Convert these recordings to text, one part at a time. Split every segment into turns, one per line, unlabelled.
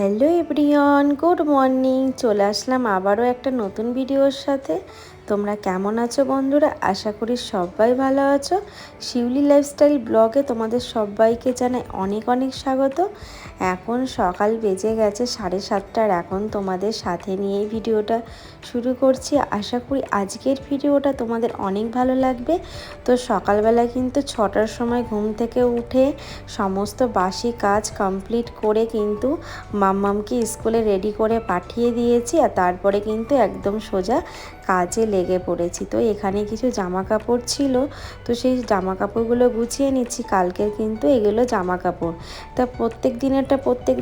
Hello everyone, good morning. চলে আসলাম আবারও একটা নতুন ভিডিওর সাথে। তোমরা কেমন আছো বন্ধুরা? আশা করি সবাই ভালো আছো। শিউলি লাইফস্টাইল ব্লগে তোমাদের সবাইকে জানাই অনেক অনেক স্বাগত। এখন সকাল বেজে গেছে 7:30, আর এখন তোমাদের সাথে নিয়ে এই ভিডিওটা শুরু করছি। আশা করি আজকের ভিডিওটা তোমাদের অনেক ভালো লাগবে। তো সকালবেলা কিন্তু 6টার সময় ঘুম থেকে উঠে সমস্ত বাসি কাজ কমপ্লিট করে কিন্তু মাম্মামকে স্কুলে রেডি করে পাঠিয়ে দিয়েছি, আর তারপরে কিন্তু একদম সোজা কাজে লেগে পড়েছি। তো এখানে কিছু জামা কাপড় ছিল, তো সেই জামা কাপড়গুলো গুছিয়ে নিচ্ছি। কালকের কিন্তু এগুলো জামা কাপড়, তা প্রত্যেক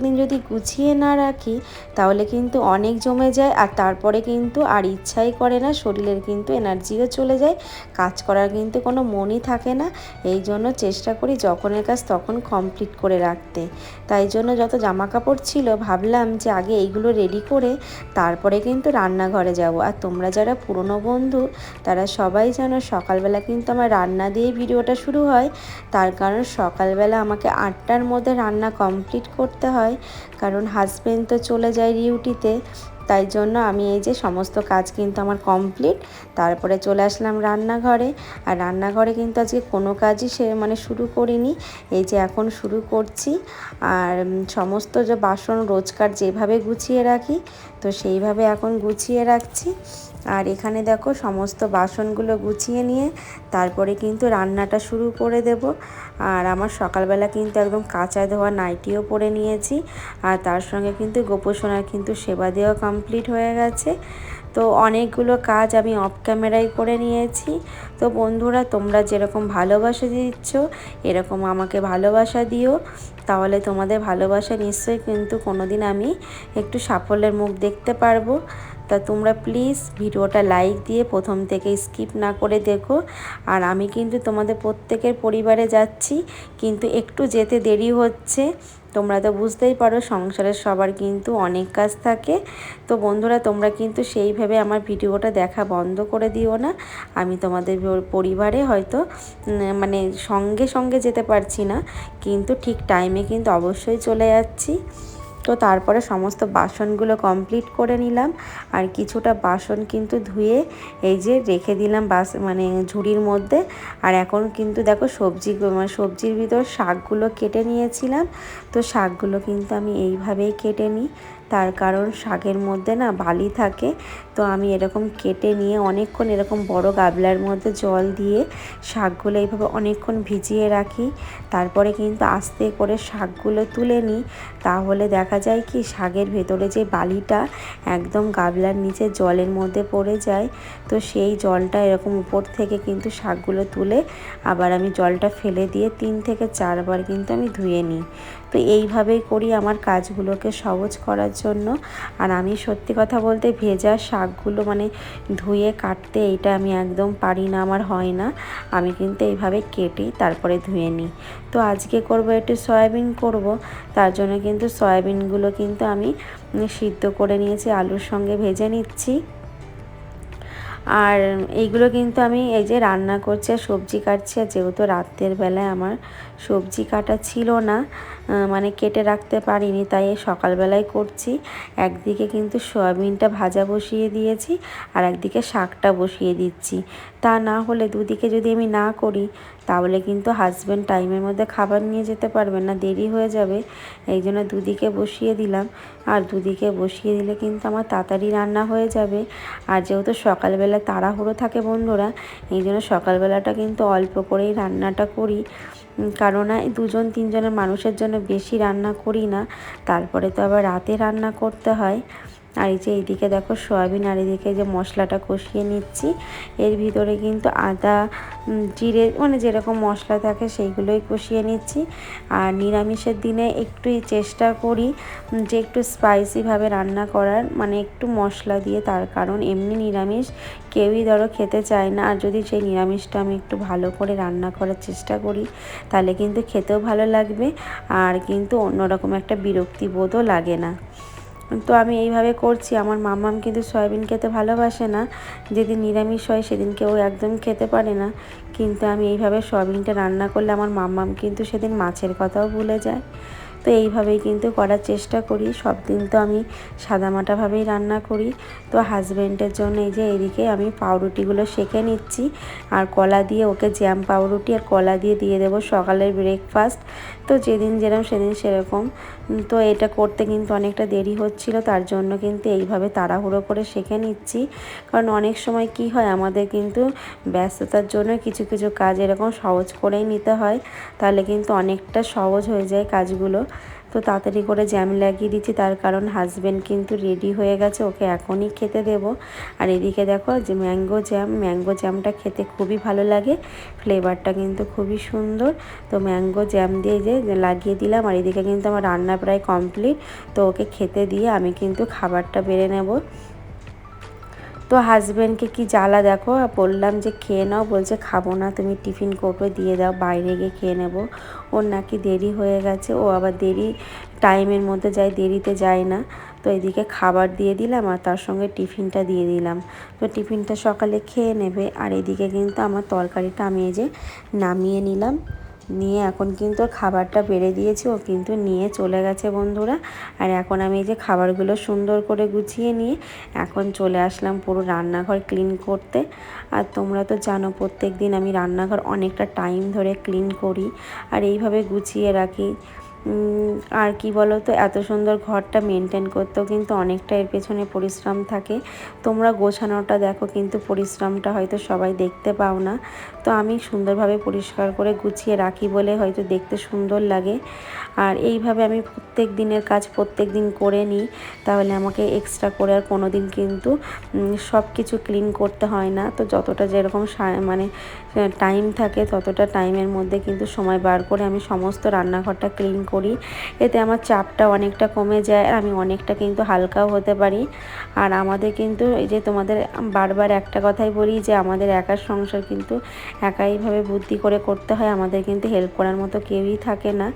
দিন যদি গুছিয়ে না রাখি তাহলে কিন্তু অনেক জমে যায়, আর তারপরে কিন্তু আর ইচ্ছাই করে না, শরীরের কিন্তু এনার্জিও চলে যায়, কাজ করার কিন্তু কোনো মনই থাকে না। এই জন্য চেষ্টা করি যখনের কাজ তখন কমপ্লিট করে রাখতে। তাই জন্য যত জামা কাপড় ছিল ভাবলাম যে আগে এইগুলো রেডি করে তারপরে কিন্তু রান্নাঘরে যাব। আর তোমরা যারা পুরনো বন্ধু তারা সবাই জানো সকালবেলা কিন্তু আমার রান্না দিয়েই ভিডিওটা শুরু হয়। তার কারণ সকালবেলা আমাকে 8টার মধ্যে রান্না কমপ্লিট করতে হয়, কারণ হাজবেন্ড তো চলে যায় ডিউটিতে। তাই জন্য আমি এই যে সমস্ত কাজ কিন্তু আমার কমপ্লিট, তারপরে চলে আসলাম রান্নাঘরে। আর রান্নাঘরে কিন্তু আজকে কোনো কাজই শুরু করিনি, এই যে এখন শুরু করছি। আর সমস্ত যে বাসন রোজকার যেভাবে গুছিয়ে রাখি তো সেইভাবে এখন গুছিয়ে রাখছি। আর এখানে দেখো সমস্ত বাসনগুলো গুছিয়ে নিয়ে তারপরে কিন্তু রান্নাটা শুরু করে দেব। আর আমার সকালবেলা কিন্তু একদম কাঁচা ধোয়া নাইটিও পরে নিয়েছি, আর তার সঙ্গে কিন্তু গোপোষণার কিন্তু সেবা দেওয়া কমপ্লিট হয়ে গেছে। তো অনেকগুলো কাজ আমি অফ ক্যামেরায় করে নিয়েছি। তো বন্ধুরা, তোমরা যেরকম ভালোবাসা দিচ্ছ এরকম আমাকে ভালোবাসা দিও, তাহলে তোমাদের ভালোবাসা নিশ্চয়ই কিন্তু কোনো দিন আমি একটু সাফল্যের মুখ দেখতে পারবো। তা তোমরা প্লিজ ভিডিওটা লাইক দিয়ে প্রথম থেকে স্কিপ না করে দেখো। আর আমি কিন্তু তোমাদের প্রত্যেকের পরিবারে যাচ্ছি, কিন্তু একটু যেতে দেরি হচ্ছে। তোমরা তো বুঝতেই পারো সংসারের সবার কিন্তু অনেক কাজ থাকে। তো বন্ধুরা, তোমরা কিন্তু সেইভাবে আমার ভিডিওটা দেখা বন্ধ করে দিও না। আমি তোমাদের পরিবারে হয়তো সঙ্গে সঙ্গে যেতে পারছি না, কিন্তু ঠিক টাইমে কিন্তু অবশ্যই চলে যাচ্ছি। তো তারপরে সমস্ত বাসনগুলো কমপ্লিট করে নিলাম, আর কিছুটা বাসন কিন্তু ধুয়ে এই যে রেখে দিলাম ঝুড়ির মধ্যে। আর এখন কিন্তু দেখো সবজির ভিতর শাকগুলো কেটে নিয়েছিলাম। তো শাকগুলো কিন্তু আমি এইভাবেই কেটে নিই, তার কারণ শাকের মধ্যে না বালি থাকে। তো আমি এরকম কেটে নিয়ে অনেকক্ষণ এরকম বড় গামলার মধ্যে জল দিয়ে শাকগুলো এইভাবে অনেকক্ষণ ভিজিয়ে রাখি। তারপরে কিন্তু আস্তে করে শাকগুলো তুলে নিই, তাহলে দেখা যায় কি শাকের ভেতরে যে বালিটা একদম গামলার নিচে জলের মধ্যে পড়ে যায়। তো সেই জলটা এরকম উপর থেকে কিন্তু শাকগুলো তুলে আবার আমি জলটা ফেলে দিয়ে 3 থেকে 4 বার কিন্তু আমি ধুয়ে নিই। তো এইভাবেই করি আমার কাজগুলোকে সহজ করার জন্য। আর আমি সত্যি কথা বলতে ভেজা শাকগুলো ধুয়ে কাটতে এইটা আমি একদম পারি না, আমার হয় না। আমি কিন্তু এইভাবে কেটে তারপরে ধুয়ে নিই। তো আজকে করব একটু সয়াবিন করব, তার জন্য কিন্তু সয়াবিনগুলো কিন্তু আমি সিদ্ধ করে নিয়েছি, আলুর সঙ্গে ভেজে নিচ্ছি। আর এইগুলো কিন্তু আমি এই যে রান্না করছি আর সবজি কাটছি। আর যেহেতু রাতের বেলায় আমার সবজি কাটা ছিল না, কেটে রাখতে পারিনি, তাই সকালবেলায় করছি। একদিকে কিন্তু সয়াবিনটা ভাজা বসিয়ে দিয়েছি, আর একদিকে শাকটা বসিয়ে দিচ্ছি। তা না হলে দুদিকে যদি আমি না করি তাহলে কিন্তু হাজব্যান্ড টাইমের মধ্যে খাবার নিয়ে যেতে পারবে না, দেরি হয়ে যাবে। এই জন্য দুদিকে বসিয়ে দিলাম, আর দুদিকে বসিয়ে দিলে কিন্তু আমার তাড়াতাড়ি রান্না হয়ে যাবে। আর যেহেতু সকালবেলা তাড়াহুড়ো থাকে বন্ধুরা, এই জন্য সকালবেলাটা কিন্তু অল্প করেই রান্নাটা করি, কারণ 2-3 জনের মানুষের জন্য বেশি রান্না করি না, তারপরে তো আবার রাতে রান্না করতে হয়। আর এই যে এইদিকে দেখো সয়াবিন, আর এদিকে যে মশলাটা কষিয়ে নিচ্ছি। এর ভিতরে কিন্তু আদা, জিরে যেরকম মশলা থাকে সেইগুলোই কষিয়ে নিচ্ছি। আর নিরামিষের দিনে একটুই চেষ্টা করি যে একটু স্পাইসিভাবে রান্না করার, একটু মশলা দিয়ে, তার কারণ এমনি নিরামিষ কেউই ধরো খেতে চায় না। আর যদি সেই নিরামিষটা আমি একটু ভালো করে রান্না করার চেষ্টা করি তাহলে কিন্তু খেতেও ভালো লাগবে, আর কিন্তু অন্যরকম একটা বিরক্তিবোধও লাগে না। তো আমি এইভাবে করছি। আমার মাম্মাম কিন্তু সয়াবিন খেতে ভালোবাসে না, যেদিন নিরামিষ হয় সেদিন কেউ একদম খেতে পারে না। কিন্তু আমি এইভাবে সয়াবিনটা রান্না করলে আমার মাম্মাম কিন্তু সেদিন মাছের কথাও ভুলে যায়। তো এইভাবেই কিন্তু করার চেষ্টা করি। সব দিন তো আমি সাদামাটাভাবেই রান্না করি। তো হাজব্যান্ডের জন্য এই যে এদিকে আমি পাউরুটিগুলো সেঁকে নিচ্ছি, আর কলা দিয়ে ওকে জ্যাম পাউরুটি আর কলা দিয়ে দিয়ে দেবো সকালের ব্রেকফাস্ট। তো যেদিন যেরকম সেদিন সেরকম। তো এটা করতে কিন্তু অনেকটা দেরি হচ্ছিল, তার জন্য কিন্তু এইভাবে তাড়াহুড়ো করে সেঁকে নিচ্ছি। কারণ অনেক সময় কি হয়, আমাদের কিন্তু ব্যস্ততার জন্য কিছু কিছু কাজ এরকম সহজ করেই নিতে হয়, তাহলে কিন্তু অনেকটা সহজ হয়ে যায় কাজগুলো। তো তাড়াতাড়ি করে জ্যাম লাগিয়ে দিচ্ছি, তার কারণ হাজব্যান্ড কিন্তু রেডি হয়ে গেছে, ওকে এখনই খেতে দেব। আর এদিকে দেখো যে ম্যাঙ্গো জ্যামটা খেতে খুবই ভালো লাগে, ফ্লেভারটা কিন্তু খুবই সুন্দর। তো ম্যাঙ্গো জ্যাম দিয়ে যে লাগিয়ে দিলাম, আর এদিকে কিন্তু আমার রান্না প্রায় কমপ্লিট। তো ওকে খেতে দিয়ে আমি কিন্তু খাবারটা বেড়ে নেব। তো হাজব্যান্ডকে কি জ্বালা দেখো, বললাম যে খেয়ে নাও, বলছে খাবো না, তুমি টিফিন কৌটো দিয়ে দাও, বাইরে গিয়ে খেয়ে নেব। ওর নাকি দেরি হয়ে গেছে, ও আবার দেরি টাইমের মধ্যে যায়, দেরিতে যায় না। তো এদিকে খাবার দিয়ে দিলাম আর তার সঙ্গে টিফিনটা দিয়ে দিলাম। তো টিফিনটা সকালে খেয়ে নেবে। আর এদিকে কিন্তু আমার তরকারিটা আমি এই যে নামিয়ে নিলাম, নিয়ে এখন কিন্তু খাবারটা বেড়ে দিয়েছি, ও কিন্তু নিয়ে চলে গেছে বন্ধুরা। আর এখন আমি এই যে খাবারগুলো সুন্দর করে গুছিয়ে নিয়ে এখন চলে আসলাম পুরো রান্নাঘর ক্লিন করতে। আর তোমরা তো জানো প্রত্যেক দিন আমি রান্নাঘর অনেকটা টাইম ধরে ক্লিন করি আর এইভাবে গুছিয়ে রাখি। আর কি বলো তো, এত সুন্দর ঘরটা মেনটেন করতেও কিন্তু অনেকটা এর পেছনে পরিশ্রম থাকে। তোমরা গোছানোটা দেখো, কিন্তু পরিশ্রমটা হয়তো সবাই দেখতে পাও না। তো আমি সুন্দরভাবে পরিষ্কার করে গুছিয়ে রাখি বলে হয়তো দেখতে সুন্দর লাগে। আর এইভাবে আমি প্রত্যেক দিনের কাজ প্রত্যেক দিন করে নিই, তাহলে আমাকে এক্সট্রা করে আর কোনো দিন কিন্তু সব কিছু ক্লিন করতে হয় না। তো যতটা যেরকম মানে টাইম থাকে ততটা টাইমের মধ্যে কিন্তু সময় বার করে আমি সমস্ত রান্নাঘরটা ক্লিন করি। এতে আমার চাপটা অনেকটা কমে যায় আর আমি অনেকটা কিন্তু হালকাও হতে পারি। আর আমাদের কিন্তু এই যে তোমাদের বারবার একটা কথাই বলি যে আমাদের একার সংসার কিন্তু একাইভাবে বুদ্ধি করে করতে হয়, আমাদের কিন্তু হেল্প করার মতো কেউই থাকে না।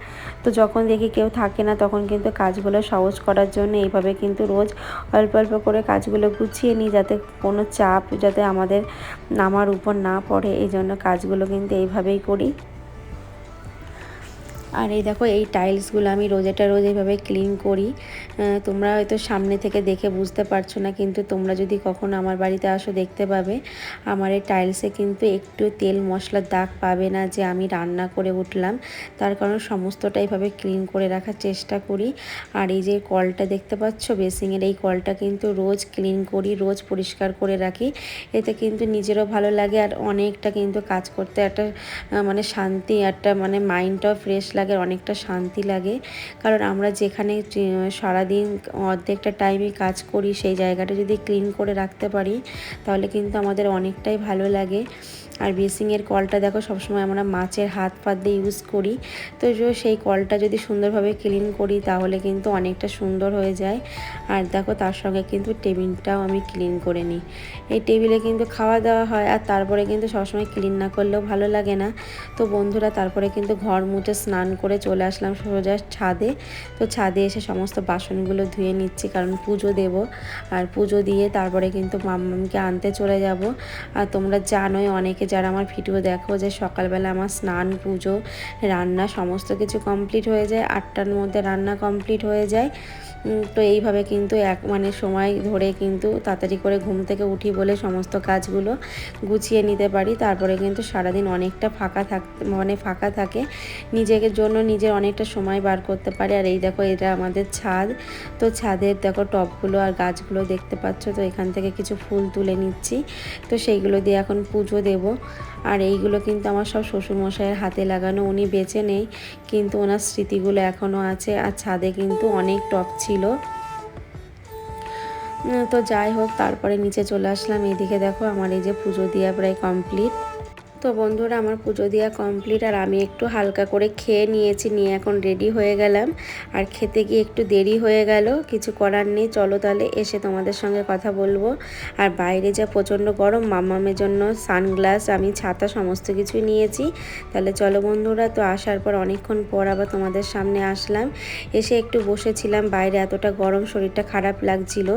তো যখন দেখি কেউ থাকে না তখন কিন্তু কাজগুলো সহজ করার জন্য এইভাবে কিন্তু রোজ অল্প অল্প করে কাজগুলো গুছিয়ে নিই, যাতে কোনো চাপ যাতে আমার উপর না পড়ে, এই জন্য কাজগুলো কিন্তু এইভাবেই করি। আর এই দেখো এই টাইলসগুলো আমি রোজ এইভাবে ক্লিন করি। তোমরা হয়তো সামনে থেকে দেখে বুঝতে পারছো না, কিন্তু তোমরা যদি কখনো আমার বাড়িতে আসো দেখতে পাবে আমার এই টাইলসে কিন্তু একটু তেল মশলার দাগ পাবে না যে আমি রান্না করে উঠলাম। তার কারণ সমস্তটা এইভাবে ক্লিন করে রাখার চেষ্টা করি। আর এই যে কলটা দেখতে পাচ্ছ বেসিংয়ের, এই কলটা কিন্তু রোজ ক্লিন করি, রোজ পরিষ্কার করে রাখি। এতে কিন্তু নিজেরও ভালো লাগে আর অনেকটা কিন্তু কাজ করতে একটা মানে শান্তি, একটা মানে মাইন্ডটাও ফ্রেশ লাগে, অনেকটা শান্তি লাগে। কারণ আমরা যেখানে সারাদিন অর্ধেকটা টাইমে কাজ করি সেই জায়গাটা যদি ক্লিন করে রাখতে পারি তাহলে কিন্তু আমাদের অনেকটাই ভালো লাগে। আর বেসিংয়ের কলটা দেখো সবসময় আমরা মাছের হাত ফাত দিয়ে ইউজ করি। তো সেই কলটা যদি সুন্দরভাবে ক্লিন করি তাহলে কিন্তু অনেকটা সুন্দর হয়ে যায়। আর দেখো তার সঙ্গে কিন্তু টেবিলটাও আমি ক্লিন করে নিই। এই টেবিলে কিন্তু খাওয়া দাওয়া হয় আর তারপরে কিন্তু সবসময় ক্লিন না করলেও ভালো লাগে না। তো বন্ধুরা তারপরে কিন্তু ঘর মুছে স্নান করে চলে আসলাম সোজা ছাদে। তো ছাদে এসে সমস্ত বাসনগুলো ধুয়ে নিচ্ছি, কারণ পুজো দেব। আর পুজো দিয়ে তারপরে কিন্তু মাম্মামকে আনতে চলে যাব। আর তোমরা জানোই অনেকে যারা আমার ভিডিও দেখো যে সকালবেলা আমার স্নান পুজো রান্না সমস্ত কিছু কমপ্লিট হয়ে যায়, 8টার মধ্যে রান্না কমপ্লিট হয়ে যায়। তো এইভাবে কিন্তু মানে সময় ধরে কিন্তু তাড়াতাড়ি করে ঘুম থেকে উঠি বলে সমস্ত কাজগুলো গুছিয়ে নিতে পারি। তারপরে কিন্তু সারাদিন অনেকটা ফাঁকা থাকে, নিজের জন্য নিজের অনেকটা সময় বার করতে পারে। আর এই দেখো এটা আমাদের ছাদ। তো ছাদের দেখো টবগুলো আর গাছগুলো দেখতে পাচ্ছ। তো এখান থেকে কিছু ফুল তুলে নিচ্ছি, তো সেইগুলো দিয়ে এখন পুজো দেব। আর এইগুলো কিন্তু আমার সব শ্বশুরমশাইয়ের হাতে লাগানো, উনি বেঁচে নেই কিন্তু ওনার স্মৃতিগুলো এখনও আছে। আর ছাদে কিন্তু অনেক টব ছিল। তো যাই হোক তারপরে নিচে চলে আসলাম। এইদিকে দেখো আমার এই যে পুজো দেওয়া প্রায় কমপ্লিট। তো বন্ধুরা আমার পুজো দেওয়া কমপ্লিট আর আমি একটু হালকা করে খেয়ে নিয়েছি, নিয়ে এখন রেডি হয়ে গেলাম। আর খেতে গিয়ে একটু দেরি হয়ে গেল, কিছু করার নেই। চলো তাহলে এসে তোমাদের সঙ্গে কথা বলবো। আর বাইরে যা প্রচণ্ড গরম, মাম্মামের জন্য সানগ্লাস আমি ছাতা সমস্ত কিছুই নিয়েছি। তাহলে চলো বন্ধুরা, তো আসার পর অনেকক্ষণ পর আবার তোমাদের সামনে আসলাম। এসে একটু বসেছিলাম বাইরে, এতটা গরম শরীরটা খারাপ লাগছিল।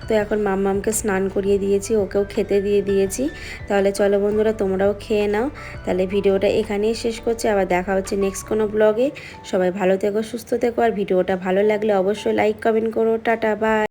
তো এখন মাম্মামকে স্নান করিয়ে দিয়েছি, ওকেও খেতে দিয়ে দিয়েছি। তাহলে চলো বন্ধুরা তোমরাও খেয়ে নাও। নাও। তাহলে ভিডিওটা এখানেই শেষ করছি, আবার দেখা হচ্ছে নেক্সট কোনো ব্লগে। সবাই ভালো থেকো, সুস্থ থেকো, আর ভিডিওটা ভালো লাগলে অবশ্যই লাইক কমেন্ট করো। Tata, by.